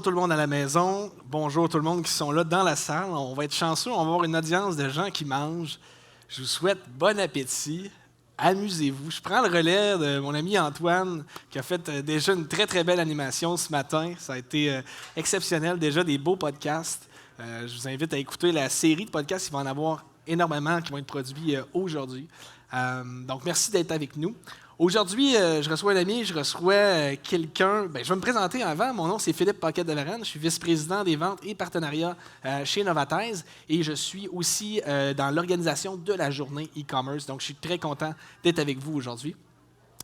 Tout le monde à la maison, bonjour tout le monde qui sont là dans la salle. On va être chanceux, on va avoir une audience de gens qui mangent. Je vous souhaite bon appétit, amusez-vous. Je prends le relais de mon ami Antoine qui a fait déjà une très très belle animation ce matin. Ça a été exceptionnel, déjà des beaux podcasts. Je vous invite à écouter la série de podcasts, il va en avoir énormément qui vont être produits aujourd'hui. Donc merci d'être avec nous. Aujourd'hui, je reçois un ami, je reçois quelqu'un. Je vais me présenter avant. Mon nom, c'est Philippe Paquette-Delarenne. Je suis vice-président des ventes et partenariats chez Novathèse et je suis aussi dans l'organisation de la journée e-commerce. Donc, je suis très content d'être avec vous aujourd'hui.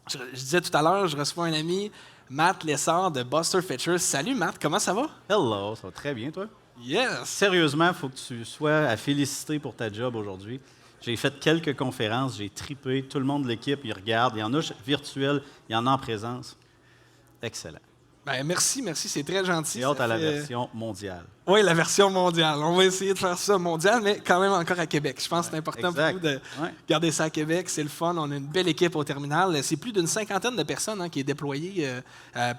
Je disais tout à l'heure, je reçois un ami, Matt Lessard de Buster Fetchers. Salut Matt, comment ça va? Hello, ça va très bien, toi? Yes! Sérieusement, il faut que tu sois à féliciter pour ta job aujourd'hui. J'ai fait quelques conférences, j'ai tripé. Tout le monde de l'équipe, il regarde. Il y en a virtuel, il y en a en présence. Excellent. Merci, c'est très gentil. J'ai hâte à la version mondiale. Oui, la version mondiale. On va essayer de faire ça mondial, mais quand même encore à Québec. Je pense que c'est important pour nous de garder ça à Québec. C'est le fun. On a une belle équipe au terminal. C'est plus d'une cinquantaine de personnes qui est déployée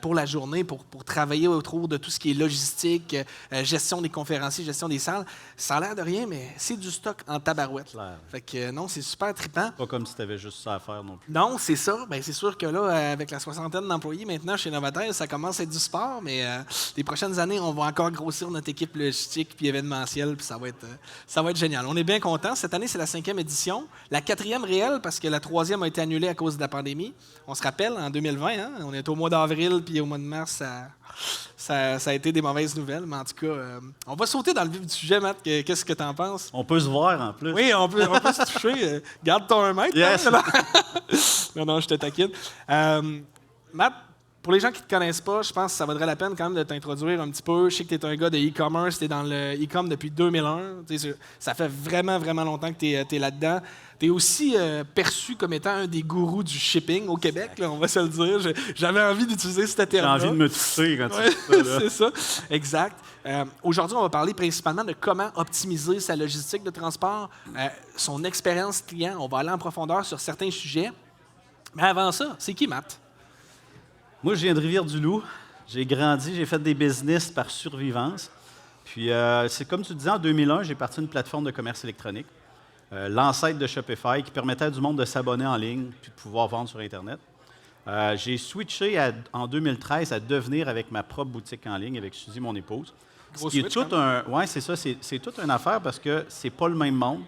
pour la journée, pour travailler autour de tout ce qui est logistique, gestion des conférenciers, gestion des salles. Ça a l'air de rien, mais c'est du stock en tabarouette. Claire. Fait que non, c'est super trippant. Pas comme si tu avais juste ça à faire non plus. Non, c'est ça. C'est sûr que là, avec la soixantaine d'employés maintenant chez Novathèse, ça commence à être du sport, mais les prochaines années, on va encore grossir notre équipe logistique puis événementielle, puis ça va être génial. On est bien contents. Cette année, c'est la 5e édition. La 4e réelle, parce que la 3e a été annulée à cause de la pandémie. On se rappelle, en 2020, on est au mois d'avril, puis au mois de mars, ça a été des mauvaises nouvelles. Mais en tout cas, on va sauter dans le vif du sujet, Matt. Qu'est-ce que tu en penses? On peut se voir en plus. Oui, on peut se toucher. Garde ton 1 mètre. Yes. Non, je te taquine. Matt, pour les gens qui ne te connaissent pas, je pense que ça vaudrait la peine quand même de t'introduire un petit peu. Je sais que tu es un gars de e-commerce, tu es dans le e-com depuis 2001. Ça fait vraiment, vraiment longtemps que tu es là-dedans. Tu es aussi perçu comme étant un des gourous du shipping au Québec, là, on va se le dire. J'avais envie d'utiliser ce terme-là. J'ai envie de me toucher quand tu dis ça. C'est ça, exact. Aujourd'hui, on va parler principalement de comment optimiser sa logistique de transport, son expérience client. On va aller en profondeur sur certains sujets. Mais avant ça, c'est qui, Matt? Moi, je viens de Rivière-du-Loup. J'ai grandi, j'ai fait des business par survivance. Puis, c'est comme tu disais, en 2001, j'ai parti une plateforme de commerce électronique, l'ancêtre de Shopify, qui permettait à du monde de s'abonner en ligne puis de pouvoir vendre sur Internet. J'ai switché en 2013 à devenir avec ma propre boutique en ligne avec Suzy, mon épouse. Gros Ce qui est switch, tout ouais, c'est ça, c'est toute une affaire parce que c'est pas le même monde.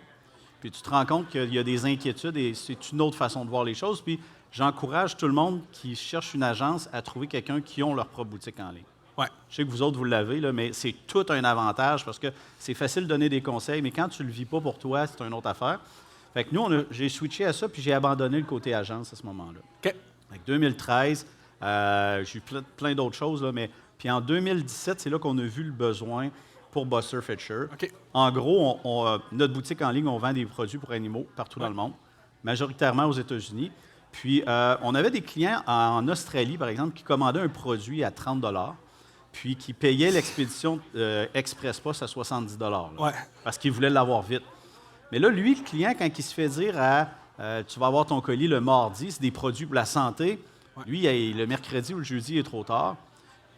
Puis tu te rends compte qu'il y a des inquiétudes et c'est une autre façon de voir les choses. Puis j'encourage tout le monde qui cherche une agence à trouver quelqu'un qui ont leur propre boutique en ligne. Ouais. Je sais que vous autres, vous l'avez, là, mais c'est tout un avantage parce que c'est facile de donner des conseils, mais quand tu ne le vis pas pour toi, c'est une autre affaire. Fait que nous, j'ai switché à ça, puis j'ai abandonné le côté agence à ce moment-là. OK. En 2013, j'ai eu plein d'autres choses, là, mais puis en 2017, c'est là qu'on a vu le besoin pour Buster Fetchers. OK. En gros, notre boutique en ligne, on vend des produits pour animaux partout dans le monde, majoritairement aux États-Unis. Puis, on avait des clients en Australie, par exemple, qui commandaient un produit à 30 puis qui payaient l'expédition Express Post à 70 parce qu'ils voulaient l'avoir vite. Mais là, lui, le client, quand il se fait dire tu vas avoir ton colis le mardi, c'est des produits pour la santé, lui, le mercredi ou le jeudi, il est trop tard.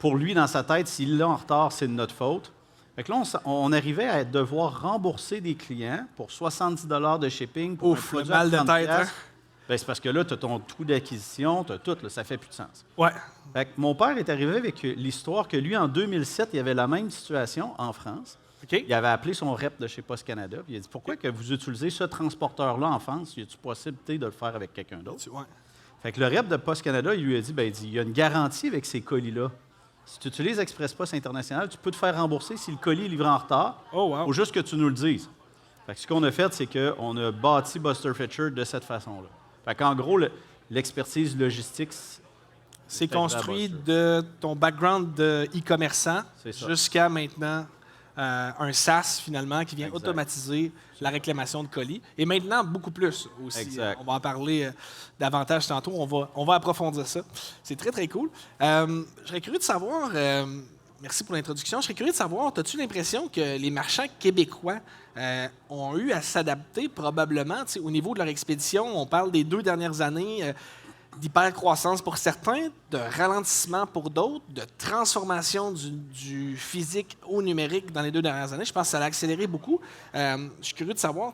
Pour lui, dans sa tête, s'il l'a en retard, c'est de notre faute. Fait que là, on arrivait à devoir rembourser des clients pour 70 de shipping pour un produit le mal de tête, hein? C'est parce que là, tu as ton coût d'acquisition, tu as tout, là, ça fait plus de sens. Ouais. Fait que mon père est arrivé avec l'histoire que lui, en 2007, il y avait la même situation en France. OK. Il avait appelé son rep de chez Post Canada, puis il a dit « Pourquoi que vous utilisez ce transporteur-là en France? Y a-t-il possibilité de le faire avec quelqu'un d'autre? » Ouais. Fait que le rep de Post Canada, il lui a dit « Il y a une garantie avec ces colis-là. Si tu utilises Express Post International, tu peux te faire rembourser si le colis est livré en retard. Oh, wow. Faut juste que tu nous le dises. » Fait que ce qu'on a fait, c'est qu'on a bâti Buster Fetchers de cette façon-là. Fait qu'en gros, l'expertise logistique, c'est construit de ton background de e-commerçant jusqu'à maintenant un SaaS, finalement, qui vient automatiser la réclamation de colis. Et maintenant, beaucoup plus aussi. Exact. On va en parler davantage tantôt. On va approfondir ça. C'est très, très cool. Je serais curieux de savoir... merci pour l'introduction. Je serais curieux de savoir, as-tu l'impression que les marchands québécois ont eu à s'adapter probablement au niveau de leur expédition? On parle des 2 dernières années. d'hypercroissance pour certains, de ralentissement pour d'autres, de transformation du physique au numérique dans les 2 dernières années. Je pense que ça l'a accéléré beaucoup. Je suis curieux de savoir,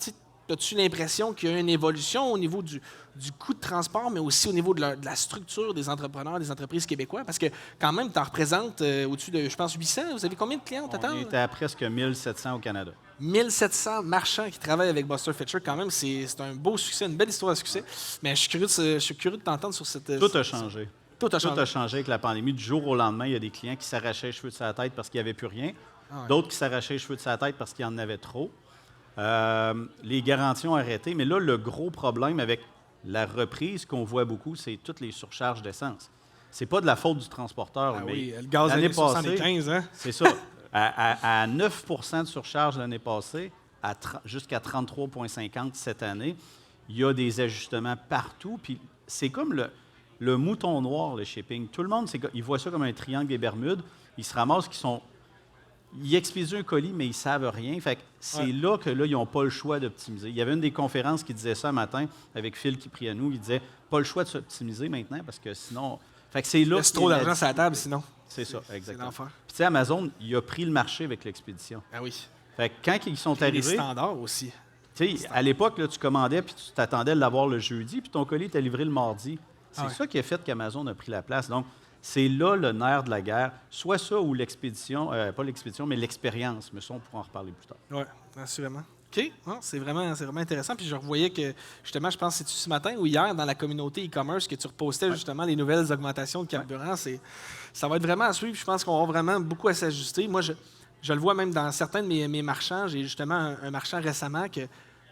as-tu l'impression qu'il y a une évolution au niveau du coût de transport, mais aussi au niveau de la structure des entrepreneurs, des entreprises québécois? Parce que quand même, tu en représentes au-dessus de, je pense, 800. Vous avez combien de clients au total? On est à presque 1700 au Canada. 1700 marchands qui travaillent avec Buster Fisher, quand même, c'est un beau succès, une belle histoire de succès. Mais je suis curieux de t'entendre sur cette... Tout a changé. Tout a changé. Tout a changé avec la pandémie. Du jour au lendemain, il y a des clients qui s'arrachaient les cheveux de sa tête parce qu'il n'y avait plus rien. D'autres qui s'arrachaient les cheveux de sa tête parce qu'il y en avait trop. Les garanties ont arrêté. Mais là, le gros problème avec la reprise qu'on voit beaucoup, c'est toutes les surcharges d'essence. C'est pas de la faute du transporteur. Mais oui, le gaz l'année années 75, hein? C'est ça. À 9 de surcharge l'année passée, jusqu'à 33,50 cette année, il y a des ajustements partout. Puis c'est comme le mouton noir, le shipping. Tout le monde, il voit ça comme un triangle des Bermudes. Ils se ramassent ils expédient un colis, mais ils ne savent rien. Fait que c'est là que ils n'ont pas le choix d'optimiser. Il y avait une des conférences qui disait ça un matin avec Phil Kiprianou. Il disait pas le choix de s'optimiser maintenant parce que sinon. Fait que c'est là. C'est trop d'argent sur la table, sinon. C'est ça, exactement. C'est l'enfer. Puis tu sais, Amazon, il a pris le marché avec l'expédition. Ah oui. Fait que quand ils sont arrivés. Les standards aussi. Tu sais, à l'époque, là, tu commandais puis tu t'attendais à l'avoir le jeudi, puis ton colis était livré le mardi. C'est ça qui a fait qu'Amazon a pris la place. Donc, c'est là le nerf de la guerre. Soit ça ou l'expédition, pas l'expédition, mais l'expérience. Mais ça, on pourra en reparler plus tard. Oui, assurément. OK. Non, c'est vraiment intéressant. Puis je revoyais que, justement, je pense que c'est ce matin ou hier, dans la communauté e-commerce, que tu repostais justement les nouvelles augmentations de carburant. Ça va être vraiment à suivre. Je pense qu'on va avoir vraiment beaucoup à s'ajuster. Moi, je le vois même dans certains de mes marchands. J'ai justement un marchand récemment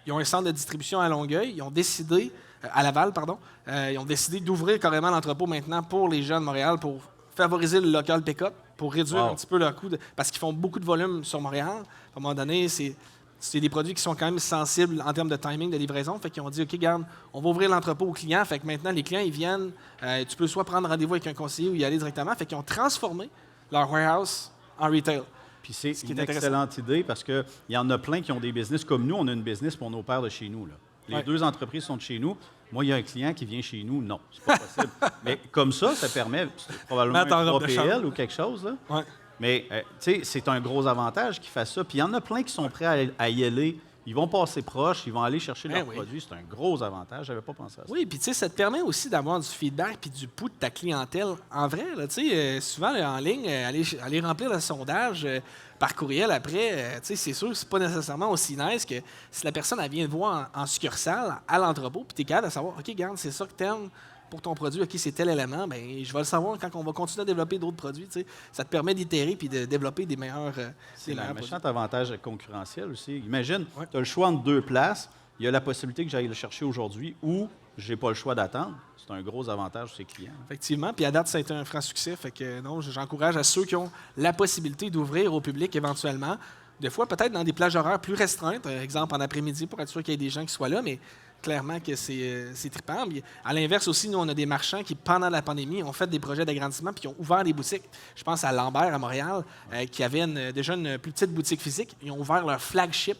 ils ont un centre de distribution à Longueuil. Ils ont décidé, à Laval, pardon, ils ont décidé d'ouvrir carrément l'entrepôt maintenant pour les gens de Montréal pour favoriser le local pick-up, pour réduire un petit peu leur coût, parce qu'ils font beaucoup de volume sur Montréal. À un moment donné, c'est des produits qui sont quand même sensibles en termes de timing de livraison. Fait qu'ils ont dit, OK, garde, on va ouvrir l'entrepôt aux clients. Fait que maintenant, les clients, ils viennent, tu peux soit prendre rendez-vous avec un conseiller ou y aller directement. Fait qu'ils ont transformé leur warehouse en retail. Puis c'est une excellente idée parce qu'il y en a plein qui ont des business comme nous. On a une business pour nos pères de chez nous. Là. Les 2 entreprises sont de chez nous. Moi, il y a un client qui vient chez nous. Non, c'est pas possible. Mais comme ça permet probablement un 3PL ou quelque chose. Là. Ouais. Mais tu sais, c'est un gros avantage qu'ils fassent ça. Puis il y en a plein qui sont prêts à y aller. Ils vont passer proche, ils vont aller chercher leurs produits. C'est un gros avantage. Je n'avais pas pensé à ça. Oui, puis tu sais, ça te permet aussi d'avoir du feedback puis du pouls de ta clientèle en vrai. Souvent, là, en ligne, aller remplir le sondage par courriel après, c'est sûr que c'est pas nécessairement aussi nice que si la personne elle vient te voir en succursale, à l'entrepôt, puis tu es capable de savoir, OK, regarde, c'est ça que t'aimes pour ton produit, OK, c'est tel élément, bien, je vais le savoir quand on va continuer à développer d'autres produits. Ça te permet d'itérer puis de développer des meilleurs c'est un méchant avantage concurrentiel aussi. Imagine, tu as le choix entre 2 places. Il y a la possibilité que j'aille le chercher aujourd'hui ou je n'ai pas le choix d'attendre. C'est un gros avantage pour ses clients. Effectivement. Puis à date, ça a été un franc succès. Fait que non, j'encourage à ceux qui ont la possibilité d'ouvrir au public éventuellement. Des fois, peut-être dans des plages horaires plus restreintes, exemple en après-midi pour être sûr qu'il y ait des gens qui soient là, mais clairement que c'est trippant. Puis, à l'inverse aussi, nous, on a des marchands qui, pendant la pandémie, ont fait des projets d'agrandissement puis qui ont ouvert des boutiques. Je pense à Lambert, à Montréal, qui avait déjà une plus petite boutique physique. Ils ont ouvert leur flagship.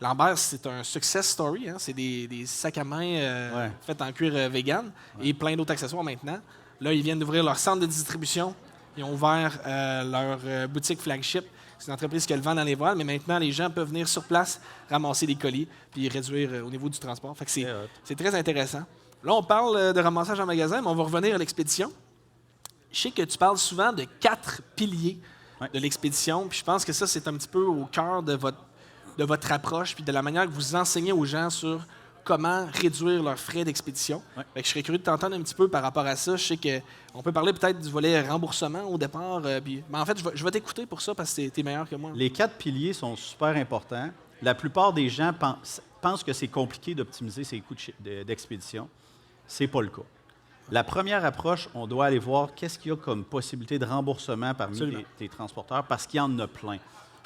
Lambert, c'est un success story. Hein? C'est des sacs à main faits en cuir vegan et plein d'autres accessoires maintenant. Là, ils viennent d'ouvrir leur centre de distribution. Ils ont ouvert leur boutique flagship. C'est une entreprise qui a le vent dans les voiles, mais maintenant, les gens peuvent venir sur place, ramasser des colis, puis réduire au niveau du transport. Fait que c'est très intéressant. Là, on parle de ramassage en magasin, mais on va revenir à l'expédition. Je sais que tu parles souvent de 4 piliers de l'expédition, puis je pense que ça, c'est un petit peu au cœur de votre approche, puis de la manière que vous enseignez aux gens sur comment réduire leurs frais d'expédition. Fait que je serais curieux de t'entendre un petit peu par rapport à ça. Je sais qu'on peut parler peut-être du volet remboursement au départ. Mais en fait, je vais t'écouter pour ça parce que tu es meilleur que moi. Les 4 piliers sont super importants. La plupart des gens pensent que c'est compliqué d'optimiser ses coûts d'expédition. C'est pas le cas. La première approche, on doit aller voir qu'est-ce qu'il y a comme possibilité de remboursement parmi tes transporteurs parce qu'il y en a plein.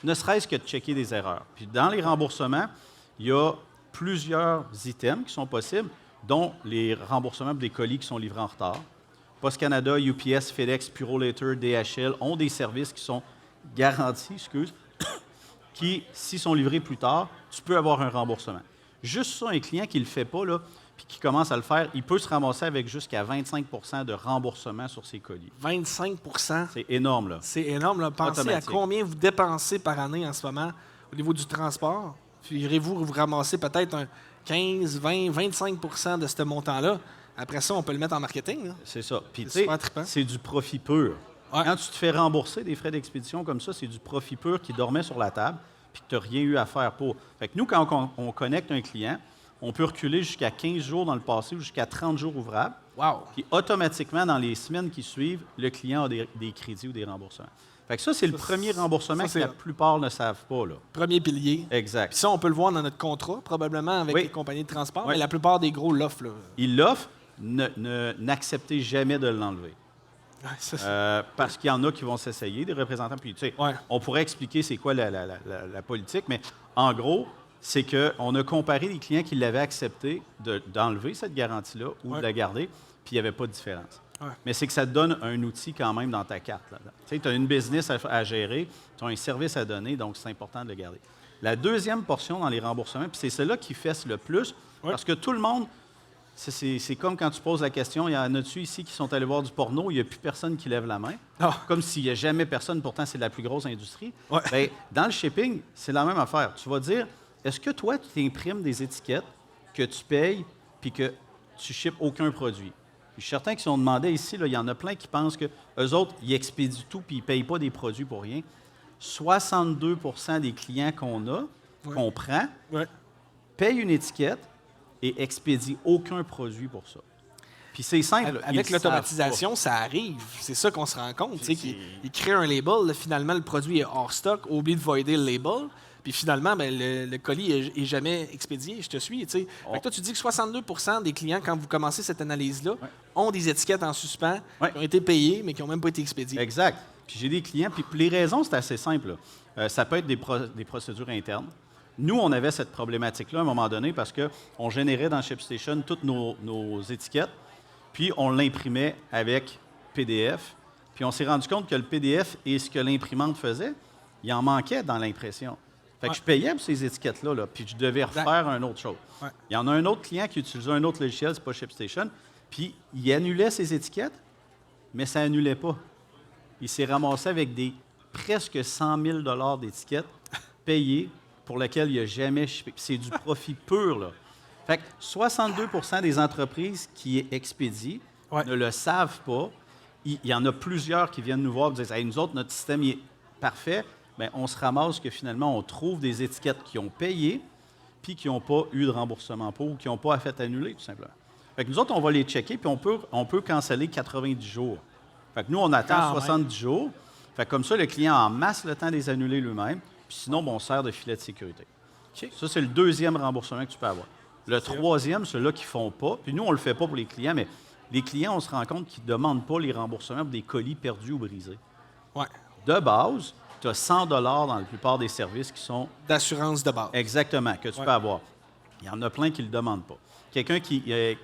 Ne serait-ce que de checker des erreurs. Puis dans les remboursements, il y a plusieurs items qui sont possibles, dont les remboursements des colis qui sont livrés en retard. Post Canada, UPS, FedEx, Purolator, DHL ont des services qui sont garantis, qui, s'ils sont livrés plus tard, tu peux avoir un remboursement. Juste ça, un client qui ne le fait pas, là, puis qui commence à le faire, il peut se ramasser avec jusqu'à 25 de remboursement sur ses colis. 25 C'est énorme, là. C'est énorme. Là. Pensez Automatique. à combien vous dépensez par année en ce moment au niveau du transport. Puis irez-vous vous ramasser peut-être un 15, 20, 25 de ce montant-là. Après ça, on peut le mettre en marketing. Là. C'est ça. Puis, tu C'est sais, super trippant. c'est du profit pur. Ouais. Quand tu te fais rembourser des frais d'expédition comme ça, c'est du profit pur qui dormait sur la table puis que tu n'as rien eu à faire pour. Fait que nous, quand on connecte un client, on peut reculer jusqu'à 15 jours dans le passé ou jusqu'à 30 jours ouvrables. Wow. Puis automatiquement, dans les semaines qui suivent, le client a des crédits ou des remboursements. Fait que ça, c'est le premier remboursement ça, que c'est la hot. plupart ne savent pas. Là. Premier pilier. Exact. Puis ça, on peut le voir dans notre contrat, probablement, avec Oui. les compagnies de transport. Oui. Mais la plupart des gros l'offrent. Là. Ils l'offrent, n'acceptez jamais de l'enlever. Ouais, ça, c'est- Parce qu'il y en a qui vont s'essayer, des représentants. Puis, tu sais, Ouais. on pourrait expliquer c'est quoi la politique, mais en gros, c'est qu'on a comparé les clients qui l'avaient accepté d'enlever cette garantie-là ou Ouais. de la garder, puis il n'y avait pas de différence. Ouais. Mais c'est que ça te donne un outil quand même dans ta carte. Tu sais, tu as une business à gérer, tu as un service à donner, donc c'est important de le garder. La deuxième portion dans les remboursements, puis c'est celle-là qui fesse le plus, Ouais. parce que tout le monde, c'est comme quand tu poses la question, il y en a-tu ici qui sont allés voir du porno, il n'y a plus personne qui lève la main, Ah. comme s'il n'y a jamais personne, pourtant c'est la plus grosse industrie. Ouais. Bien, dans le shipping, c'est la même affaire. Tu vas dire, est-ce que toi, tu t'imprimes des étiquettes que tu payes puis que tu shippes aucun produit? Puis je suis certain que si on demandait ici, là, il y en a plein qui pensent qu'eux autres, ils expédient tout puis ils ne payent pas des produits pour rien. 62 des clients qu'on a, qu'on prend, Ouais. payent une étiquette et expédient aucun produit pour ça. Puis c'est simple. ils Avec le savent l'automatisation, ça arrive. C'est ça qu'on se rend compte. Tu sais, qu'il crée un label, là, finalement, le produit est hors stock, oublie de voider le label. Puis finalement, ben, le colis est jamais expédié. Je te suis. Tu sais. Fait que toi, tu dis que 62 des clients, quand vous commencez cette analyse-là, ont des étiquettes en suspens Ouais. qui ont été payées, mais qui n'ont même pas été expédiées. Exact. Puis j'ai des clients, puis les raisons, c'est assez simple. Là. Ça peut être des procédures internes. Nous, on avait cette problématique-là à un moment donné parce qu'on générait dans ShipStation toutes nos étiquettes, puis on l'imprimait avec PDF. Puis on s'est rendu compte que le PDF et ce que l'imprimante faisait, il en manquait dans l'impression. Fait que Ouais. je payais pour ces étiquettes-là, là, puis je devais refaire une autre chose. Ouais. Il y en a un autre client qui utilisait un autre logiciel, c'est pas ShipStation, puis il annulait ses étiquettes, mais ça annulait pas. Il s'est ramassé avec des presque 100 000 d'étiquettes payées pour lesquelles il n'a jamais shippé. Puis c'est du profit pur, là. Fait que 62 des entreprises qui expédient Ouais. ne le savent pas. Il y en a plusieurs qui viennent nous voir et disent hey, nous autres, notre système il est parfait. Bien, on se ramasse que finalement, on trouve des étiquettes qui ont payé puis qui n'ont pas eu de remboursement pour ou qui n'ont pas fait annuler, tout simplement. Fait que nous autres, on va les checker puis on peut canceller 90 jours. Fait que nous, on attend Quand 70 jours. Fait que comme ça, le client en masse le temps de les annuler lui-même. Puis sinon, bon, on sert de filet de sécurité. OK. Ça, c'est le deuxième remboursement que tu peux avoir. Le troisième, ceux-là qui ne font pas. Puis nous, on ne le fait pas pour les clients, mais les clients, on se rend compte qu'ils ne demandent pas les remboursements pour des colis perdus ou brisés. Ouais. De base, tu as 100 dans la plupart des services qui sont D'assurance de base. exactement, que tu Ouais. peux avoir. Il y en a plein qui ne le demandent pas. Quelqu'un qui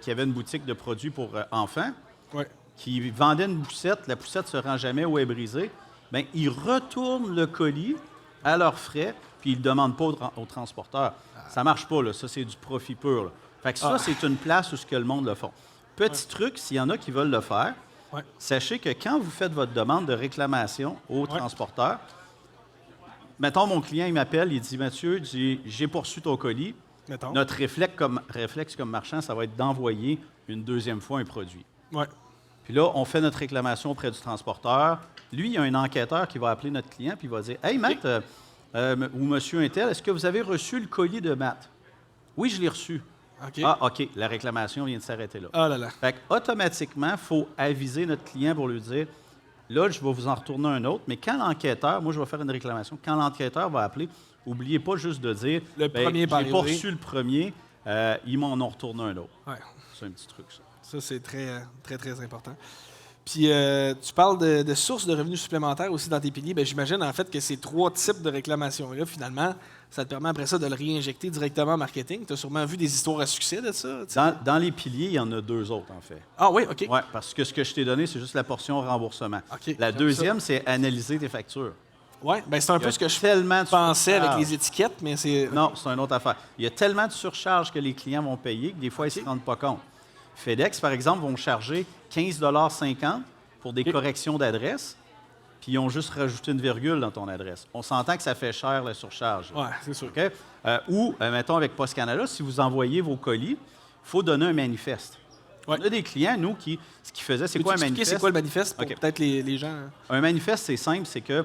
avait une boutique de produits pour enfants, Ouais. qui vendait une poussette, la poussette ne se rend jamais ou est brisée, bien, ils retournent le colis à leurs frais, puis ils ne le demandent pas au transporteur. Ça ne marche pas, là. Ça, c'est du profit pur. Là. Fait que ça, c'est une place où ce que le monde le font. Petit truc, s'il y en a qui veulent le faire, Ouais. sachez que quand vous faites votre demande de réclamation au transporteur, mettons, mon client, il m'appelle, il dit « Mathieu, j'ai poursu ton colis. » Mettons. Notre réflexe comme marchand, ça va être d'envoyer une deuxième fois un produit. Ouais. Puis là, on fait notre réclamation auprès du transporteur. Lui, il y a un enquêteur qui va appeler notre client puis il va dire « Hey, Matt, ou Monsieur Intel, est-ce que vous avez reçu le colis de Matt? » « Oui, je l'ai reçu. » OK. Ah, OK, la réclamation vient de s'arrêter là. Oh là là. Fait automatiquement, il faut aviser notre client pour lui dire là, je vais vous en retourner un autre, mais quand l'enquêteur, moi, je vais faire une réclamation, quand l'enquêteur va appeler, n'oubliez pas juste de dire Le premier par j'ai pas arrivé. reçu le premier, ils m'en ont retourné un autre. Ouais. C'est un petit truc, ça. Ça, c'est très, très, très important. Puis, tu parles de sources de revenus supplémentaires aussi dans tes piliers. Bien, j'imagine, en fait, que ces trois types de réclamations-là, finalement, ça te permet après ça de le réinjecter directement en marketing. Tu as sûrement vu des histoires à succès de ça. tu sais. Dans les piliers, il y en a deux autres, en fait. Ah oui, OK. Oui, parce que ce que je t'ai donné, c'est juste la portion remboursement. OK, La j'aime deuxième, c'est analyser tes factures. Oui, ben c'est un peu ce que je tellement de pensais avec surcharge. les étiquettes, mais c'est... Non, c'est une autre affaire. Il y a tellement de surcharge que les clients vont payer que des fois, ils ne se rendent pas compte. FedEx, par exemple, vont charger 15,50 $ pour des corrections d'adresse, puis ils ont juste rajouté une virgule dans ton adresse. On s'entend que ça fait cher, la surcharge. Oui, c'est sûr. OK? Mettons, avec Post Canada, si vous envoyez vos colis, il faut donner un manifeste. Ouais. On a des clients, nous, ce qu'ils faisaient, c'est quoi un manifeste? C'est quoi le manifeste pour OK. peut-être les gens? Un manifeste, c'est simple, c'est que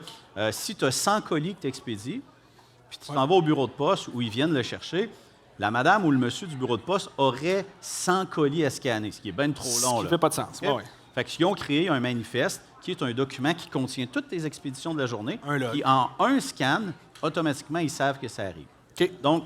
si tu as 100 colis que tu expédies, puis tu t'en vas au bureau de poste où ils viennent le chercher, la madame ou le monsieur du bureau de poste aurait 100 colis à scanner, ce qui est bien trop long. Ce qui ne fait pas de sens. OK? Ouais. Fait qu'ils ont créé un manifeste qui est un document qui contient toutes tes expéditions de la journée. Un log. Puis en un scan, automatiquement, ils savent que ça arrive. OK. Donc,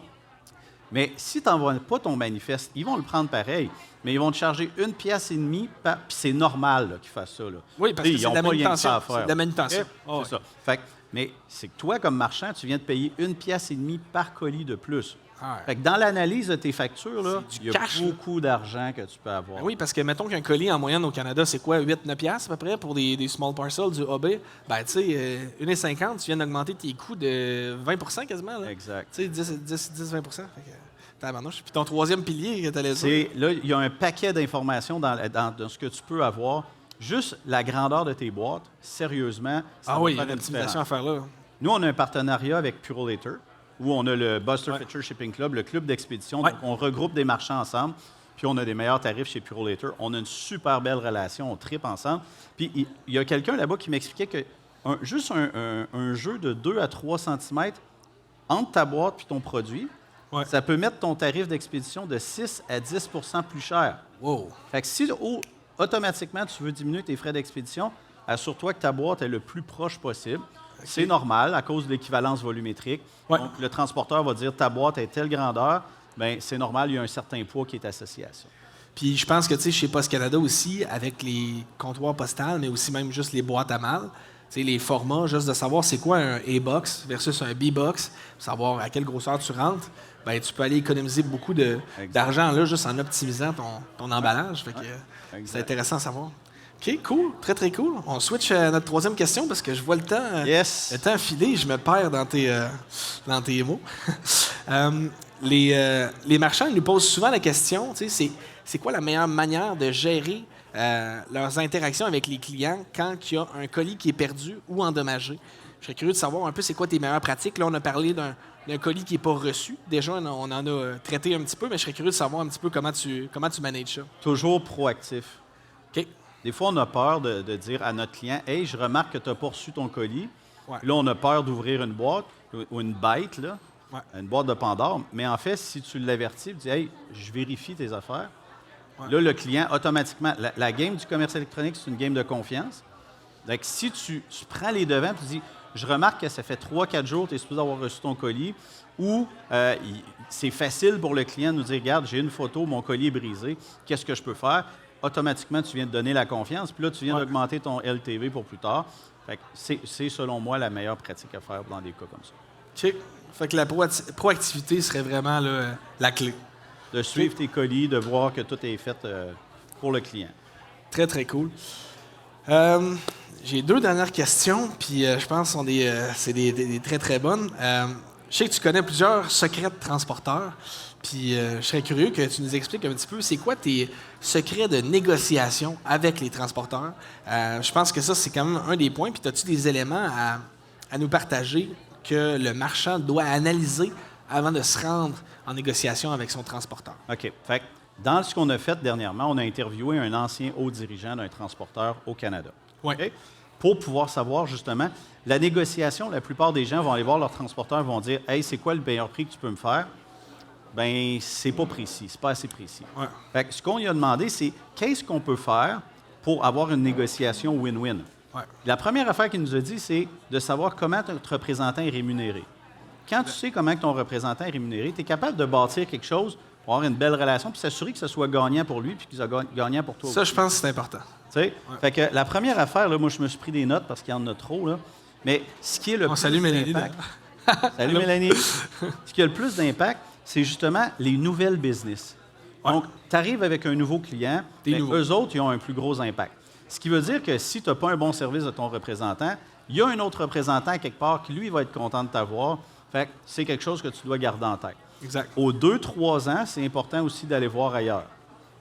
mais si tu n'envoies pas ton manifeste, ils vont le prendre pareil, mais ils vont te charger 1,5 piastre puis c'est normal là, qu'ils fassent ça. Là. Oui, parce que c'est de la manutention. C'est de la manutention. C'est ça. Fait que, mais c'est que toi, comme marchand, tu viens de payer 1,5 piastre par colis de plus. Fait que dans l'analyse de tes factures, là, il y a cash, beaucoup d'argent que tu peux avoir. Ben oui, parce que mettons qu'un colis en moyenne au Canada, c'est quoi, 8-9 piastres à peu près pour des small parcels du AB? Ben, tu sais, 1,50 tu viens d'augmenter tes coûts de 20 quasiment. Là. Exact. Tu sais, 10-20 tabarnouche. Puis ton troisième pilier que tu allais dire. Là, il y a un paquet d'informations dans ce que tu peux avoir. Juste la grandeur de tes boîtes, sérieusement, ça va oui, faire une l'optimisation différence. à faire là. Nous, on a un partenariat avec Purolator, où on a le Buster Fisher Shipping Club, le club d'expédition. Ouais. Donc, on regroupe des marchands ensemble, puis on a des meilleurs tarifs chez Purolator. On a une super belle relation, on tripe ensemble. Puis, il y a quelqu'un là-bas qui m'expliquait que juste un jeu de 2 à 3 cm entre ta boîte et ton produit, ça peut mettre ton tarif d'expédition de 6 à 10 plus cher. Wow. Fait que si automatiquement tu veux diminuer tes frais d'expédition, assure-toi que ta boîte est le plus proche possible. Okay. C'est normal à cause de l'équivalence volumétrique. Ouais. Donc, le transporteur va dire ta boîte est telle grandeur, bien, c'est normal, il y a un certain poids qui est associé à ça. Puis je pense que, tu sais, chez Post Canada aussi, avec les comptoirs postales, mais aussi même juste les boîtes à mal, tu sais, les formats, juste de savoir c'est quoi un A-box versus un B-box, savoir à quelle grosseur tu rentres, bien, tu peux aller économiser beaucoup d'argent là, juste en optimisant ton emballage. Fait que c'est intéressant à savoir. OK, cool. Très, très cool. On switch à notre troisième question parce que je vois le temps, le temps filer. Je me perds dans tes mots. Les marchands nous posent souvent la question, tu sais, c'est quoi la meilleure manière de gérer leurs interactions avec les clients quand il y a un colis qui est perdu ou endommagé? Je serais curieux de savoir un peu c'est quoi tes meilleures pratiques. Là, on a parlé d'un colis qui n'est pas reçu. Déjà, on en a traité un petit peu, mais je serais curieux de savoir un petit peu comment tu manages ça. Toujours proactif. OK. Des fois, on a peur de dire à notre client « Hey, je remarque que tu n'as pas reçu ton colis. Ouais. » Là, on a peur d'ouvrir une boîte ou une bête, là, une boîte de Pandore. Mais en fait, si tu l'avertis, tu dis « Hey, je vérifie tes affaires. » Là, le client, automatiquement, la game du commerce électronique, c'est une game de confiance. Donc, si tu prends les devants et tu dis « Je remarque que ça fait 3-4 jours que tu es supposé avoir reçu ton colis » ou c'est facile pour le client de nous dire « Regarde, j'ai une photo, mon colis est brisé. Qu'est-ce que je peux faire? » Automatiquement, tu viens de donner la confiance. Puis là, tu viens d'augmenter ton LTV pour plus tard. Fait que c'est, selon moi, la meilleure pratique à faire dans des cas comme ça. OK. Fait que la proactivité serait vraiment là, la clé. De suivre tes colis, de voir que tout est fait pour le client. Très, très cool. J'ai 2 dernières questions, puis je pense que c'est des très, très bonnes. Je sais que tu connais plusieurs secrets de transporteurs. Puis je serais curieux que tu nous expliques un petit peu, c'est quoi tes secrets de négociation avec les transporteurs? Je pense que ça, c'est quand même un des points. Puis as-tu des éléments à nous partager que le marchand doit analyser avant de se rendre en négociation avec son transporteur? OK. Fait que dans ce qu'on a fait dernièrement, on a interviewé un ancien haut dirigeant d'un transporteur au Canada. Oui. Okay? Pour pouvoir savoir, justement, la négociation, la plupart des gens vont aller voir leur transporteur, vont dire « Hey, c'est quoi le meilleur prix que tu peux me faire? » Bien, c'est pas précis, c'est pas assez précis. Ouais. Fait que ce qu'on lui a demandé, c'est qu'est-ce qu'on peut faire pour avoir une négociation win-win. Ouais. La première affaire qu'il nous a dit, c'est de savoir comment notre représentant est rémunéré. Quand tu sais comment ton représentant est rémunéré, tu es capable de bâtir quelque chose pour avoir une belle relation puis s'assurer que ce soit gagnant pour lui puis qu'il soit gagnant pour toi. Ça, je pense que c'est important. Ouais. Fait que la première affaire, là, moi, je me suis pris des notes parce qu'il y en a trop, là, mais ce qui est le plus salue Mélanie. Salut Mélanie. Ce qui a le plus d'impact, c'est justement les nouvelles business. Ouais. Donc, tu arrives avec un nouveau client, eux autres, ils ont un plus gros impact. Ce qui veut dire que si tu n'as pas un bon service de ton représentant, il y a un autre représentant quelque part qui, lui, va être content de t'avoir. Fait que c'est quelque chose que tu dois garder en tête. Exact. Aux 2-3 ans, c'est important aussi d'aller voir ailleurs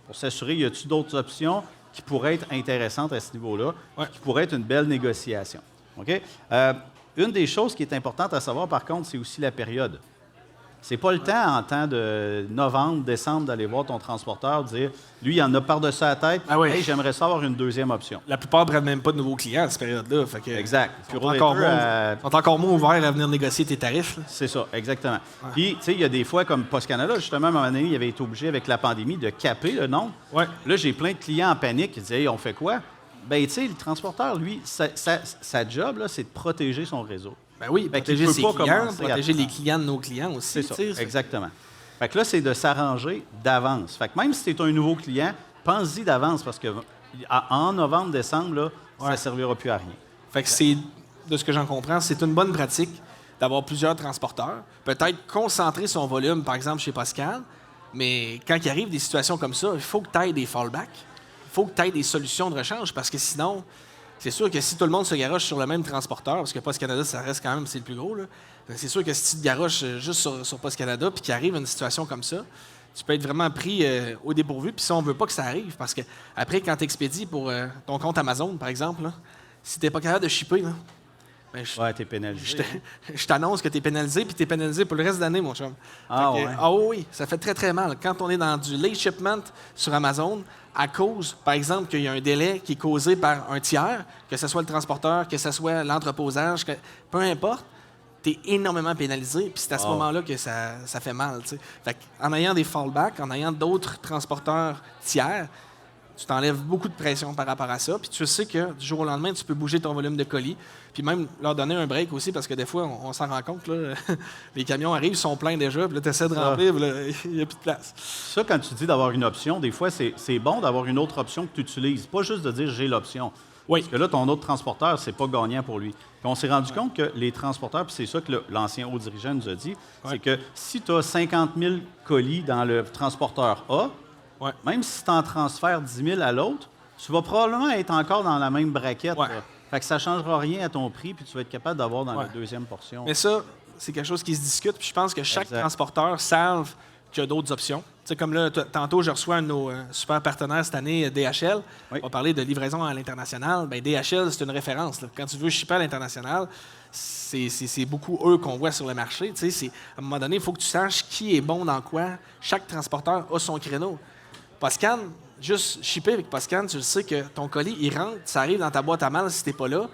pour s'assurer, y a-t-il d'autres options qui pourraient être intéressantes à ce niveau-là, qui pourraient être une belle négociation. OK? Une des choses qui est importante à savoir, par contre, c'est aussi la période. C'est pas le temps, en temps de novembre, décembre, d'aller voir ton transporteur, dire, lui, il en a par-dessus la tête, hey, j'aimerais ça avoir une deuxième option. La plupart ne prennent même pas de nouveaux clients à cette période-là. Fait que exact. Ils sont encore moins ouverts à venir négocier tes tarifs. C'est ça, exactement. Puis, tu sais, il y a des fois, comme Post Canada, justement, à un moment donné, il avait été obligé, avec la pandémie, de caper le nombre. Là, j'ai plein de clients en panique qui disaient, hey, on fait quoi? Bien, tu sais, le transporteur, lui, sa job, là, c'est de protéger son réseau. Ben oui, protéger ses clients, protéger les clients de nos clients aussi. C'est ça, exactement. Fait que là, c'est de s'arranger d'avance. Fait que même si tu es un nouveau client, pense-y d'avance parce que en novembre, décembre, là, ça ne servira plus à rien. Fait que c'est, de ce que j'en comprends, c'est une bonne pratique d'avoir plusieurs transporteurs. Peut-être concentrer son volume, par exemple, chez Pascal, mais quand il arrive des situations comme ça, il faut que tu aies des fallbacks. Il faut que tu aies des solutions de rechange parce que sinon, c'est sûr que si tout le monde se garoche sur le même transporteur, parce que Post Canada, ça reste quand même, c'est le plus gros, là, c'est sûr que si tu te garoches juste sur Post Canada puis qu'il arrive une situation comme ça, tu peux être vraiment pris au dépourvu. Puis ça, on ne veut pas que ça arrive parce que après, quand tu expédies pour ton compte Amazon, par exemple, là, si tu n'es pas capable de shipper, là, ben, t'es pénalisé. Je t'annonce que tu es pénalisé, puis tu es pénalisé pour le reste de l'année, mon chum. Oui, ça fait très, très mal. Quand on est dans du late shipment sur Amazon, à cause, par exemple, qu'il y a un délai qui est causé par un tiers, que ce soit le transporteur, que ce soit l'entreposage, peu importe, tu es énormément pénalisé, puis c'est à ce moment-là que ça fait mal. Fait en ayant des fallbacks, en ayant d'autres transporteurs tiers, tu t'enlèves beaucoup de pression par rapport à ça, puis tu sais que du jour au lendemain, tu peux bouger ton volume de colis, puis même leur donner un break aussi, parce que des fois, on s'en rend compte, là, les camions arrivent, ils sont pleins déjà, puis là, tu essaies de remplir, puis là, il n'y a plus de place. Ça, quand tu dis d'avoir une option, des fois, c'est bon d'avoir une autre option que tu utilises, pas juste de dire « j'ai l'option ». Parce que là, ton autre transporteur, c'est pas gagnant pour lui. Puis on s'est rendu compte que les transporteurs, puis c'est ça que l'ancien haut dirigeant nous a dit, c'est que si tu as 50 000 colis dans le transporteur A, même si tu en transfères 10 000 à l'autre, tu vas probablement être encore dans la même braquette. Fait que ça ne changera rien à ton prix, puis tu vas être capable d'avoir dans la deuxième portion. Mais ça, c'est quelque chose qui se discute, puis je pense que chaque transporteur savent qu'il y a d'autres options. Tu sais, comme là, tantôt, je reçois un de nos super partenaires cette année, DHL. On va parler de livraison à l'international. Bien, DHL, c'est une référence. Là. Quand tu veux shipper à l'international, c'est beaucoup eux qu'on voit sur le marché. Tu sais, à un moment donné, il faut que tu saches qui est bon dans quoi. Chaque transporteur a son créneau. Poscan, juste shipper avec Poscan, tu le sais que ton colis, il rentre, ça arrive dans ta boîte à mal si tu n'es pas là.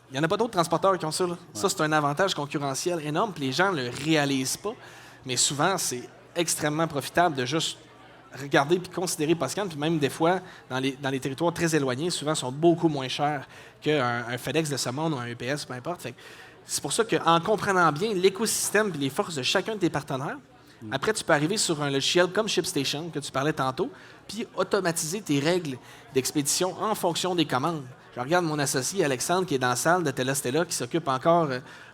Il n'y en a pas d'autres transporteurs qui ont ça. Là. Ça, c'est un avantage concurrentiel énorme, puis les gens ne le réalisent pas. Mais souvent, c'est extrêmement profitable de juste regarder puis considérer Poscan. Puis même des fois, dans les territoires très éloignés, souvent, sont beaucoup moins chers qu'un FedEx de ce monde ou un UPS, peu importe. C'est pour ça qu'en comprenant bien l'écosystème et les forces de chacun de tes partenaires, après, tu peux arriver sur un logiciel comme ShipStation, que tu parlais tantôt, puis automatiser tes règles d'expédition en fonction des commandes. Je regarde mon associé Alexandre, qui est dans la salle de Tela, qui s'occupe encore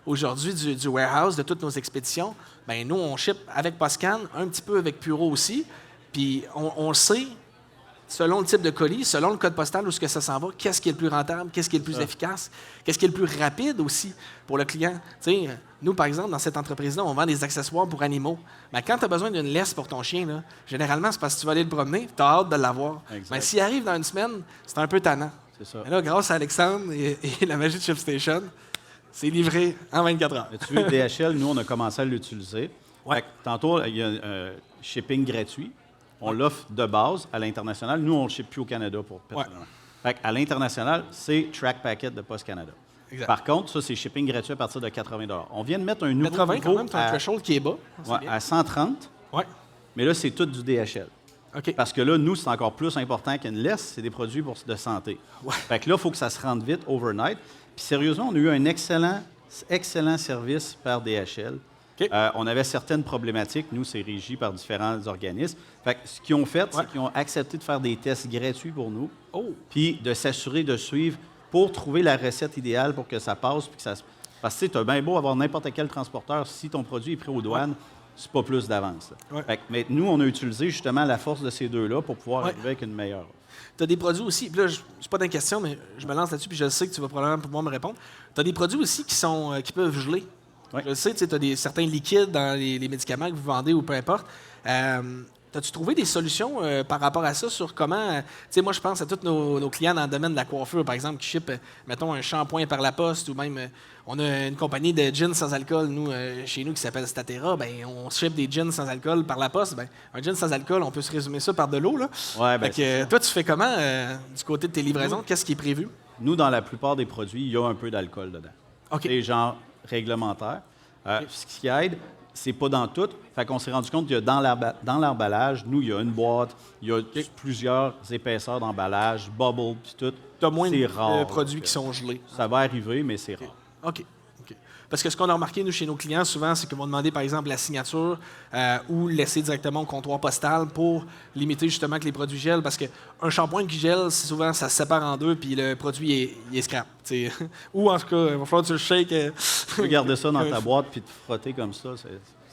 aujourd'hui du warehouse, de toutes nos expéditions. Bien, nous, on ship avec Poscan, un petit peu avec Puro aussi, puis on sait, selon le type de colis, selon le code postal où ça s'en va, qu'est-ce qui est le plus rentable, qu'est-ce qui est le plus efficace, qu'est-ce qui est le plus rapide aussi pour le client. Tu sais, nous, par exemple, dans cette entreprise-là, on vend des accessoires pour animaux. Mais quand tu as besoin d'une laisse pour ton chien, là, généralement, c'est parce que tu vas aller le promener, tu as hâte de l'avoir. Mais s'il arrive dans une semaine, c'est un peu tannant. C'est ça. Mais là, grâce à Alexandre et la magie de ShipStation, c'est livré en 24 heures. Mais tu veux, DHL, nous, on a commencé à l'utiliser. Tantôt, il y a un shipping gratuit. On l'offre de base à l'international. Nous, on ne ship plus au Canada pour personnellement. À l'international, c'est Track Packet de Post Canada. Exact. Par contre, ça, c'est shipping gratuit à partir de 80 $. On vient de mettre un nouveau 80 quand même, tu as un threshold qui est bas. À 130 $. Mais là, c'est tout du DHL. Parce que là, nous, c'est encore plus important qu'une laisse, c'est des produits de santé. Fait que là, il faut que ça se rende vite, overnight. Puis sérieusement, on a eu un excellent service par DHL. On avait certaines problématiques. Nous, c'est régi par différents organismes. Fait que ce qu'ils ont fait, c'est qu'ils ont accepté de faire des tests gratuits pour nous, puis de s'assurer de suivre pour trouver la recette idéale pour que ça passe. Puis que ça... Parce que tu as bien beau avoir n'importe quel transporteur, si ton produit est pris aux douanes, c'est pas plus d'avance. Ouais. Mais nous, on a utilisé justement la force de ces deux-là pour pouvoir Ouais. arriver avec une meilleure offre. Tu as des produits aussi, puis là, c'est pas dans question, mais je me lance là-dessus, puis je sais que tu vas probablement pouvoir me répondre. Tu as des produits aussi qui peuvent geler. Ouais. Je le sais, tu as certains liquides dans les médicaments que vous vendez ou peu importe. As-tu trouvé des solutions par rapport à ça sur comment... tu sais, moi, je pense à tous nos clients dans le domaine de la coiffure, par exemple, qui shippent, mettons, un shampoing par la poste ou même... on a une compagnie de gin sans alcool, nous, chez nous, qui s'appelle Statera. Ben, on ship des gins sans alcool par la poste. Ben, un gin sans alcool, on peut se résumer ça par de l'eau, là. Ouais, ben, Fait que, toi, tu fais comment du côté de tes livraisons? Qu'est-ce qui est prévu? Nous, dans la plupart des produits, il y a un peu d'alcool dedans. OK. C'est genre réglementaire. Ce qui aide, c'est pas dans tout. Fait qu'on s'est rendu compte qu'il y a dans l'emballage, nous, il y a une boîte, il y a plusieurs épaisseurs d'emballage, bubble, puis tout. Tu as moins C'est de rare, produits donc, qui sont gelés. Ça va arriver, mais c'est rare. OK. Parce que ce qu'on a remarqué, nous, chez nos clients, souvent, c'est qu'ils vont demander, par exemple, la signature ou laisser directement au comptoir postal pour limiter justement que les produits gèlent. Parce qu'un shampoing qui gèle, souvent, ça se sépare en deux puis le produit il est scrap. T'sais. Ou en tout cas, il va falloir que tu le shakes. Tu peux garder ça dans ta boîte puis te frotter comme ça.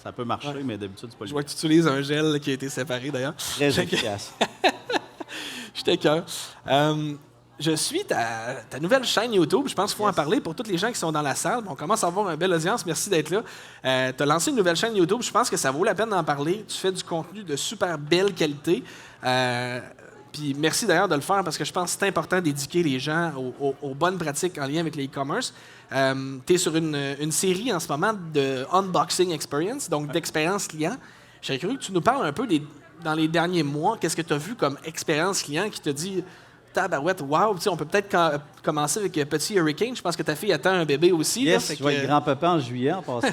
Ça peut marcher, mais d'habitude, c'est pas le Je vois que tu utilises un gel qui a été séparé, d'ailleurs. Très efficace. Je t'écoeure. Je suis ta nouvelle chaîne YouTube. Je pense qu'il faut en parler pour tous les gens qui sont dans la salle. On commence à avoir une belle audience. Merci d'être là. Tu as lancé une nouvelle chaîne YouTube. Je pense que ça vaut la peine d'en parler. Tu fais du contenu de super belle qualité. Puis merci d'ailleurs de le faire parce que je pense que c'est important d'éduquer les gens aux bonnes pratiques en lien avec le e-commerce. Tu es sur une série en ce moment de unboxing experience, donc d'expérience client. J'aurais cru que tu nous parles un peu dans les derniers mois. Qu'est-ce que tu as vu comme expérience client qui te dit tabarouette, wow, on peut peut-être commencer avec Petit Hurricane. Je pense que ta fille attend un bébé aussi. Yes, là, je vais être grand-papa en juillet en passant.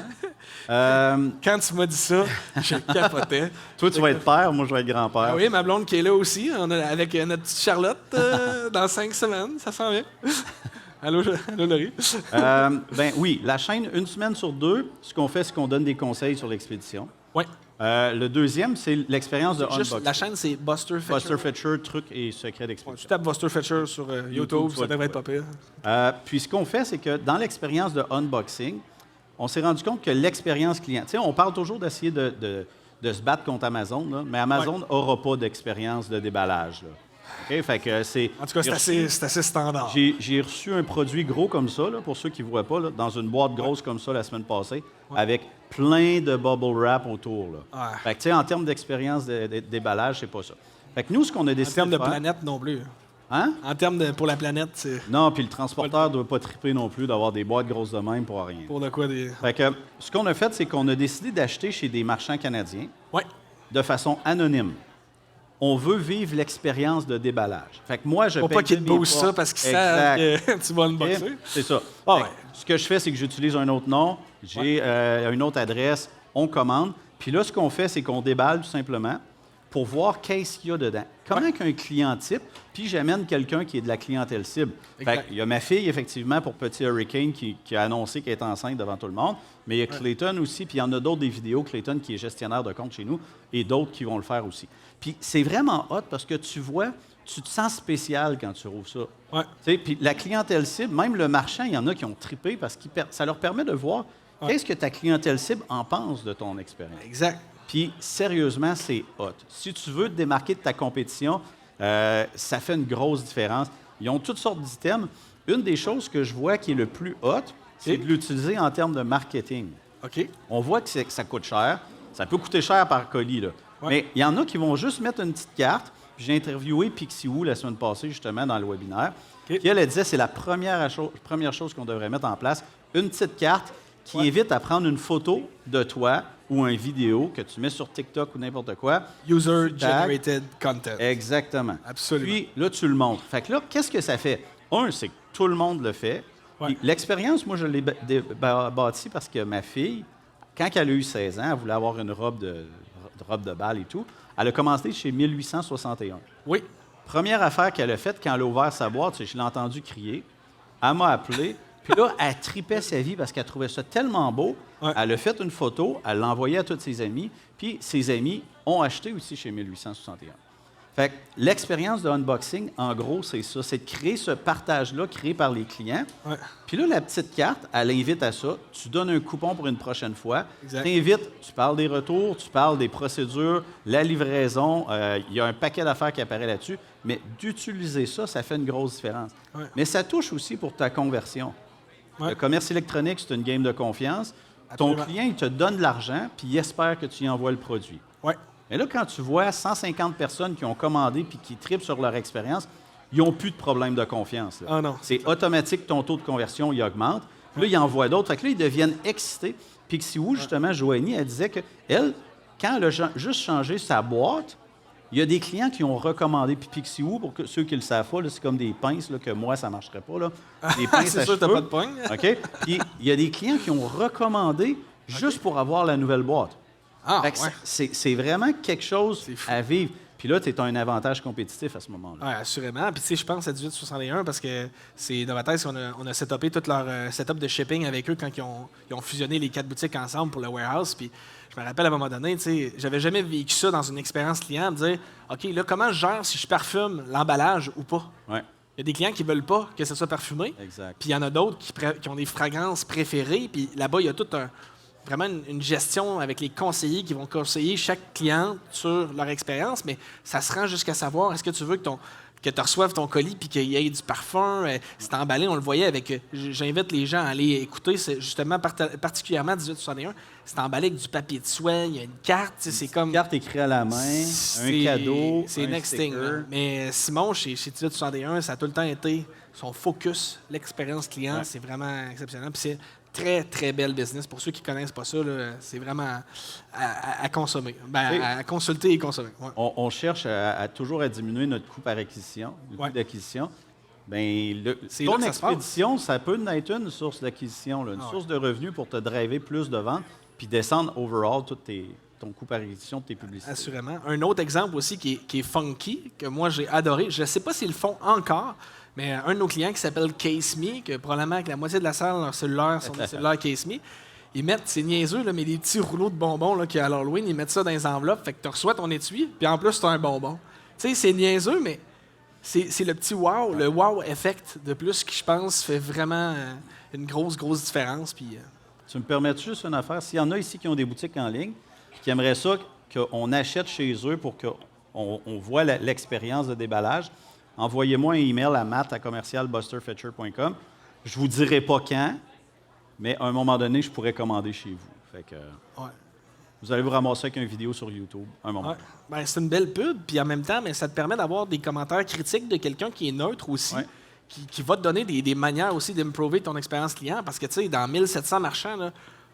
Quand tu m'as dit ça, je capotais. Toi, tu vas être père, moi, je vais être grand-père. Ah oui, ma blonde qui est là aussi, avec notre petite Charlotte dans 5 semaines. Ça s'en vient. Allô, Laurie? Oui, la chaîne, 1 semaine sur 2, ce qu'on fait, c'est qu'on donne des conseils sur l'expédition. Oui. Le deuxième, c'est l'expérience de unboxing. La chaîne, c'est Buster Fetcher. Buster Fetcher, trucs et secrets Ouais, d'expédition. tu tapes Buster Fetcher sur YouTube, ça devrait être pas pire. Puis ce qu'on fait, c'est que dans l'expérience de unboxing, on s'est rendu compte que l'expérience client, tu sais, on parle toujours d'essayer de se battre contre Amazon, là, mais Amazon n'aura pas d'expérience de déballage. Là. Okay? Fait que En tout cas, c'est assez standard. J'ai reçu un produit gros comme ça, là, pour ceux qui ne voient pas, là, dans une boîte grosse comme ça la semaine passée, avec plein de bubble wrap autour. Là. Ouais. Fait que, tu sais, en termes d'expérience de déballage, c'est pas ça. Fait que nous, ce qu'on a En décidé termes de faire... planète non plus. Hein? En termes pour la planète, c'est Non, puis le transporteur ne doit pas triper non plus d'avoir des boîtes grosses de même pour rien. pour de quoi des... Fait que, ce qu'on a fait, c'est qu'on a décidé d'acheter chez des marchands canadiens Oui. de façon anonyme. On veut vivre l'expérience de déballage. Fait que moi, je Pour paye pas qu'ils te mes bougent ça portes. parce qu'ils savent Exact. que tu vas unboxer. OK? C'est ça. Ah Fait que ouais. Ce que je fais, c'est que j'utilise un autre nom, j'ai une autre adresse, on commande. Puis là, ce qu'on fait, c'est qu'on déballe tout simplement pour voir qu'est-ce qu'il y a dedans. Comment qu'un client type, puis j'amène quelqu'un qui est de la clientèle cible. Fait que, il y a ma fille, effectivement, pour Petit Hurricane, qui a annoncé qu'elle est enceinte devant tout le monde. Mais il y a Clayton aussi, puis il y en a d'autres des vidéos. Clayton, qui est gestionnaire de compte chez nous, et d'autres qui vont le faire aussi. Puis c'est vraiment hot parce que tu vois, tu te sens spécial quand tu rouvres ça. Ouais. Tu sais, puis la clientèle cible, même le marchand, il y en a qui ont trippé parce que ça leur permet de voir qu'est-ce que ta clientèle cible en pense de ton expérience. Exact. Puis, sérieusement, c'est hot. Si tu veux te démarquer de ta compétition, ça fait une grosse différence. Ils ont toutes sortes d'items. Une des choses que je vois qui est le plus hot, c'est de l'utiliser en termes de marketing. OK. On voit que ça coûte cher. Ça peut coûter cher par colis, là. Ouais. Mais il y en a qui vont juste mettre une petite carte. J'ai interviewé Pixie Wu la semaine passée, justement, dans le webinaire. OK. Puis elle disait c'est la première chose qu'on devrait mettre en place. Une petite carte qui invite à prendre une photo de toi ou une vidéo que tu mets sur TikTok ou n'importe quoi. User-generated content. Exactement. Absolument. Puis là, tu le montres. Fait que là, qu'est-ce que ça fait? Un, c'est que tout le monde le fait. Ouais. Puis l'expérience, moi, je l'ai bâtie parce que ma fille, quand elle a eu 16 ans, elle voulait avoir une robe de bal et tout. Elle a commencé chez 1861. Oui. Première affaire qu'elle a faite quand elle a ouvert sa boîte, c'est que je l'ai entendu crier. Elle m'a appelé. Puis là, elle tripait sa vie parce qu'elle trouvait ça tellement beau. Ouais. Elle a fait une photo, elle l'a envoyée à tous ses amis. Puis ses amis ont acheté aussi chez 1861. Fait que l'expérience de unboxing, en gros, c'est ça. C'est de créer ce partage-là créé par les clients. Ouais. Puis là, la petite carte, elle invite à ça. Tu donnes un coupon pour une prochaine fois. Exact. Tu invites, tu parles des retours, tu parles des procédures, la livraison. Il y a un paquet d'affaires qui apparaît là-dessus. Mais d'utiliser ça, ça fait une grosse différence. Ouais. Mais ça touche aussi pour ta conversion. Ouais. Le commerce électronique, c'est une game de confiance. Ton Absolument. client, il te donne de l'argent, puis il espère que tu y envoies le produit. Ouais. Mais là, quand tu vois 150 personnes qui ont commandé puis qui tripent sur leur expérience, ils n'ont plus de problème de confiance. Là. Ah non. C'est automatique, ton taux de conversion, il augmente. Puis là, ils envoient d'autres. Fait que là, ils deviennent excités. Pixiwoo, justement, Joanie, elle disait qu'elle, quand elle a juste changé sa boîte, il y a des clients qui ont recommandé. Puis Pixiwoo, pour ceux qui ne le savent pas, là, c'est comme des pinces là, que moi, ça ne marcherait pas. Là. Des pinces C'est à sûr que t'as cheveux. pas de pogne. OK? Puis il y a des clients qui ont recommandé juste pour avoir la nouvelle boîte. Ah, Fait que ouais. c'est vraiment quelque chose C'est fou. à vivre. Puis là, tu as un avantage compétitif à ce moment-là. Oui, assurément. Puis, tu sais, je pense à 1861 parce que c'est Novatex, on a setupé tout leur setup de shipping avec eux quand ils ont fusionné les 4 boutiques ensemble pour le warehouse. Puis, je me rappelle à un moment donné, tu sais, j'avais jamais vécu ça dans une expérience client, de dire, OK, là, comment je gère si je parfume l'emballage ou pas? Ouais, Il y a des clients qui veulent pas que ça soit parfumé. exact. Puis, il y en a d'autres qui ont des fragrances préférées. Puis, là-bas, il y a vraiment une gestion avec les conseillers qui vont conseiller chaque client sur leur expérience, mais ça se rend jusqu'à savoir, est-ce que tu veux que tu reçoives ton colis puis qu'il y ait du parfum, c'est emballé, on le voyait avec, j'invite les gens à aller écouter, c'est justement particulièrement 1861, c'est emballé avec du papier de soie, il y a une carte, tu sais, c'est comme... Une carte écrite à la main, un c'est- cadeau, c'est un next thing. sticker. Là. Mais Simon, chez 1861, ça a tout le temps été son focus, l'expérience client, Ouais. c'est vraiment exceptionnel. Puis c'est très, très belle business. Pour ceux qui ne connaissent pas ça, là, c'est vraiment à consommer. Ben, Oui. à consulter et consommer. Ouais. On cherche toujours à diminuer notre coût par acquisition, le coût Ouais. d'acquisition. Bien, C'est là ton que ça se passe. expédition, ça peut être une source d'acquisition, là, une Ah ouais. source de revenus pour te driver plus de ventes, puis descendre overall ton coût par acquisition de tes publicités. Assurément. Un autre exemple aussi qui est funky, que moi j'ai adoré, je ne sais pas s'ils le font encore, mais un de nos clients qui s'appelle Case Me, que probablement que la moitié de la salle, leur cellulaire sont des cellulaires Case Me, ils mettent, c'est niaiseux, là, mais des petits rouleaux de bonbons là, qu'il y a à l'Halloween, ils mettent ça dans les enveloppes, fait que tu reçois ton étui, puis en plus, tu as un bonbon. Tu sais, c'est niaiseux, mais c'est le petit wow, le wow effect de plus qui, je pense, fait vraiment une grosse, grosse différence. Puis, Tu me permets juste une affaire? S'il y en a ici qui ont des boutiques en ligne, qui aimeraient ça qu'on achète chez eux pour qu'on voit l'expérience de déballage, envoyez-moi un email à matt@commercialbusterfetcher.com. Je vous dirai pas quand, mais à un moment donné, je pourrais commander chez vous. Fait que ouais. vous allez vous ramasser avec une vidéo sur YouTube à un moment. Ouais. Ben, c'est une belle pub, puis en même temps, mais ça te permet d'avoir des commentaires critiques de quelqu'un qui est neutre aussi, Ouais. qui va te donner des manières aussi d'improver ton expérience client, parce que, tu sais, dans 1700 marchands, là,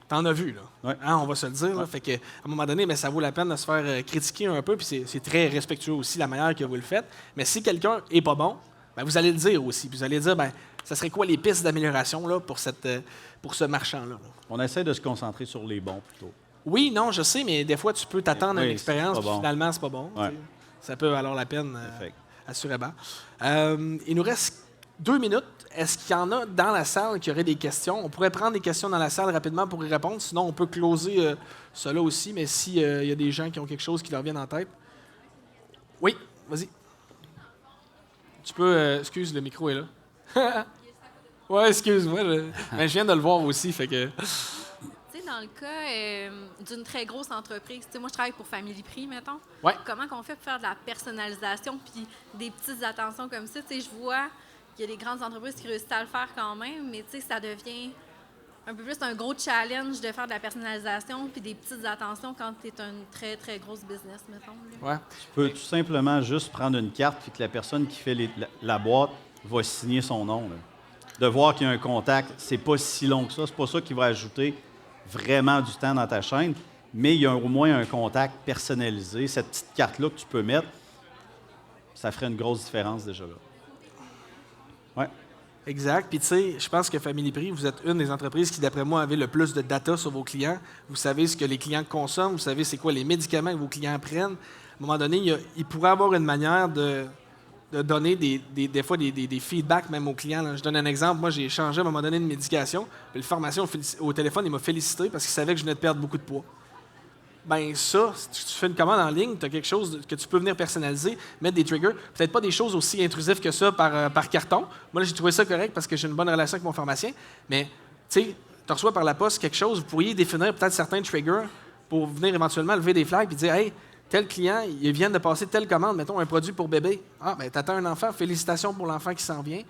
t'en as vu, là. Ouais. Hein, on va se le dire. Là. Fait que, à un moment donné, mais ça vaut la peine de se faire critiquer un peu, puis c'est très respectueux aussi la manière que vous le faites. Mais si quelqu'un est pas bon, ben, vous allez le dire aussi. Puis vous allez dire, ben, ça serait quoi les pistes d'amélioration là, pour ce marchand-là? Là? On essaie de se concentrer sur les bons plutôt. Oui, non, je sais, mais des fois, tu peux t'attendre à Oui, une expérience, c'est pas puis bon. finalement, c'est pas bon. Ouais. Tu sais. Ça peut valoir la peine, Effect. assurément. Il nous reste 2 minutes. Est-ce qu'il y en a dans la salle qui auraient des questions? On pourrait prendre des questions dans la salle rapidement pour y répondre. Sinon, on peut closer cela aussi, mais s'il y a des gens qui ont quelque chose qui leur vient en tête. Oui, vas-y. Tu peux... excuse, le micro est là. Ouais, excuse-moi. Mais je viens de le voir aussi, fait que... Tu sais, dans le cas d'une très grosse entreprise, tu sais, moi, je travaille pour Family Prix, mettons. Ouais. Comment qu'on fait pour faire de la personnalisation puis des petites attentions comme ça? Tu sais, je vois qu'il y a des grandes entreprises qui réussissent à le faire quand même, mais tu sais, ça devient un peu plus un gros challenge de faire de la personnalisation puis des petites attentions quand tu es une très, très grosse business, mettons. Là. Ouais. Tu peux tout simplement juste prendre une carte et que la personne qui fait la boîte va signer son nom. Là. De voir qu'il y a un contact, c'est pas si long que ça. C'est pas ça qui va ajouter vraiment du temps dans ta chaîne, mais il y a au moins un contact personnalisé. Cette petite carte-là que tu peux mettre, ça ferait une grosse différence déjà là. Ouais. Exact. Puis, tu sais, je pense que Family Prix, vous êtes une des entreprises qui, d'après moi, avez le plus de data sur vos clients. Vous savez ce que les clients consomment, vous savez c'est quoi les médicaments que vos clients prennent. À un moment donné, il pourrait y avoir une manière de donner des fois des feedbacks même aux clients. Là. Je donne un exemple. Moi, j'ai changé à un moment donné de médication. Puis le pharmacien au téléphone, il m'a félicité parce qu'il savait que je venais de perdre beaucoup de poids. ben ça, si tu fais une commande en ligne, tu as quelque chose que tu peux venir personnaliser, mettre des triggers. Peut-être pas des choses aussi intrusives que ça par carton. Moi, là, j'ai trouvé ça correct parce que j'ai une bonne relation avec mon pharmacien. Mais, tu sais, tu reçois par la poste quelque chose, vous pourriez définir peut-être certains triggers pour venir éventuellement lever des flags et dire « Hey, tel client, il vient de passer telle commande, mettons un produit pour bébé. Ah, ben t'attends un enfant, félicitations pour l'enfant qui s'en vient.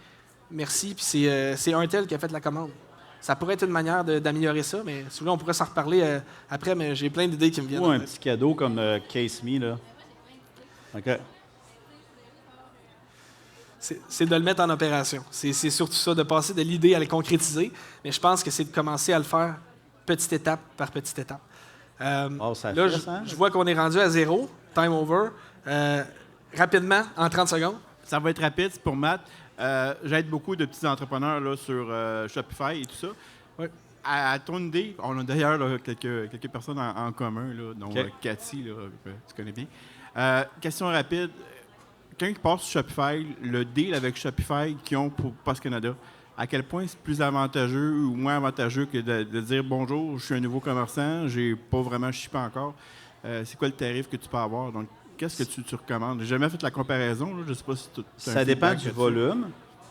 Merci, puis c'est un tel qui a fait la commande. » Ça pourrait être une manière d'améliorer ça, mais celui-là, on pourrait s'en reparler après, mais j'ai plein d'idées qui me viennent. Ou un petit cadeau comme Case Me, là. OK. C'est de le mettre en opération. C'est surtout ça, de passer de l'idée à le concrétiser, mais je pense que c'est de commencer à le faire petite étape par petite étape. Là, je vois qu'on est rendu à 0, time over. Rapidement, en 30 secondes. Ça va être rapide, c'est pour Matt. J'aide beaucoup de petits entrepreneurs là, sur Shopify et tout ça. Ouais. À ton idée, on a d'ailleurs là, quelques personnes en commun, là, dont Cathy, là, que tu connais bien. Question rapide. Quelqu'un qui passe sur Shopify, le deal avec Shopify qu'ils ont pour Post Canada, à quel point c'est plus avantageux ou moins avantageux que de dire « Bonjour, je suis un nouveau commerçant, j'ai pas vraiment shippé encore. C'est quoi le tarif que tu peux avoir? » Donc, qu'est-ce que tu recommandes? J'ai jamais fait la comparaison. Là. Je sais pas si tu ça dépend du volume.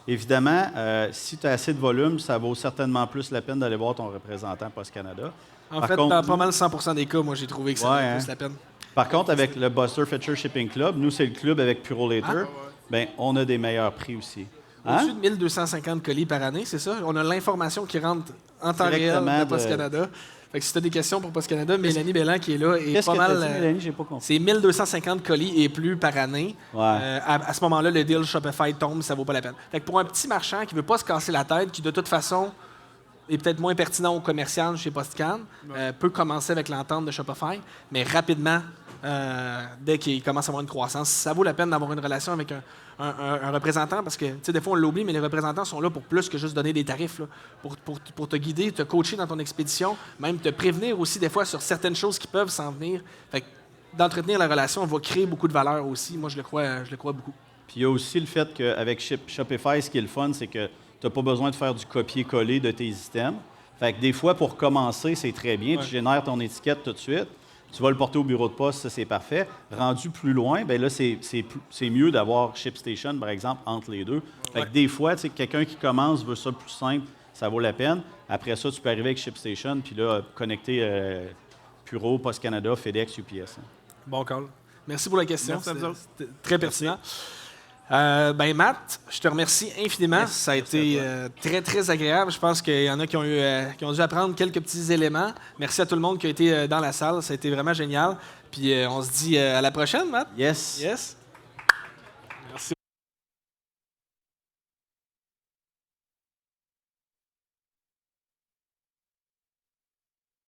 Évidemment, si tu as assez de volume, ça vaut certainement plus la peine d'aller voir ton représentant Post Canada. En fait, dans pas mal 100% des cas, moi, j'ai trouvé que ça valait plus la peine. Par contre, avec le Buster Fetcher Shipping Club, nous, c'est le club avec Puro Later, ben, on a des meilleurs prix aussi. Au-dessus de 1250 colis par année, c'est ça? On a l'information qui rentre en temps réel de Post Canada. Fait que si tu as des questions pour Post Canada, Mélanie Belland qui est là est pas mal. Mélanie, j'ai pas compris. C'est 1250 colis et plus par année. Ouais. À ce moment-là, le deal Shopify tombe, ça vaut pas la peine. Fait que pour un petit marchand qui veut pas se casser la tête, qui de toute façon est peut-être moins pertinent au commercial chez PostCan, peut commencer avec l'entente de Shopify, mais rapidement, dès qu'il commence à avoir une croissance, ça vaut la peine d'avoir une relation avec un représentant parce que, tu sais, des fois, on l'oublie, mais les représentants sont là pour plus que juste donner des tarifs, là, pour te guider, te coacher dans ton expédition, même te prévenir aussi des fois sur certaines choses qui peuvent s'en venir. Fait que d'entretenir la relation va créer beaucoup de valeur aussi. Moi, je le crois beaucoup. Puis il y a aussi le fait qu'avec Shopify, ce qui est le fun, c'est que tu n'as pas besoin de faire du copier-coller de tes items. Fait que des fois, pour commencer, c'est très bien. Ouais. Tu génères ton étiquette tout de suite. Tu vas le porter au bureau de poste, ça, c'est parfait. Rendu plus loin, bien là, c'est mieux d'avoir ShipStation, par exemple, entre les deux. Fait que des fois, tu sais, quelqu'un qui commence veut ça plus simple, ça vaut la peine. Après ça, tu peux arriver avec ShipStation, puis là, connecter Puro, Post Canada, FedEx, UPS. Bon call. Merci pour la question. C'était très pertinent. Matt, je te remercie infiniment. Merci, ça a été très, très agréable. Je pense qu'il y en a qui ont dû apprendre quelques petits éléments. Merci à tout le monde qui a été dans la salle. Ça a été vraiment génial. Puis on se dit à la prochaine, Matt. Yes. Yes.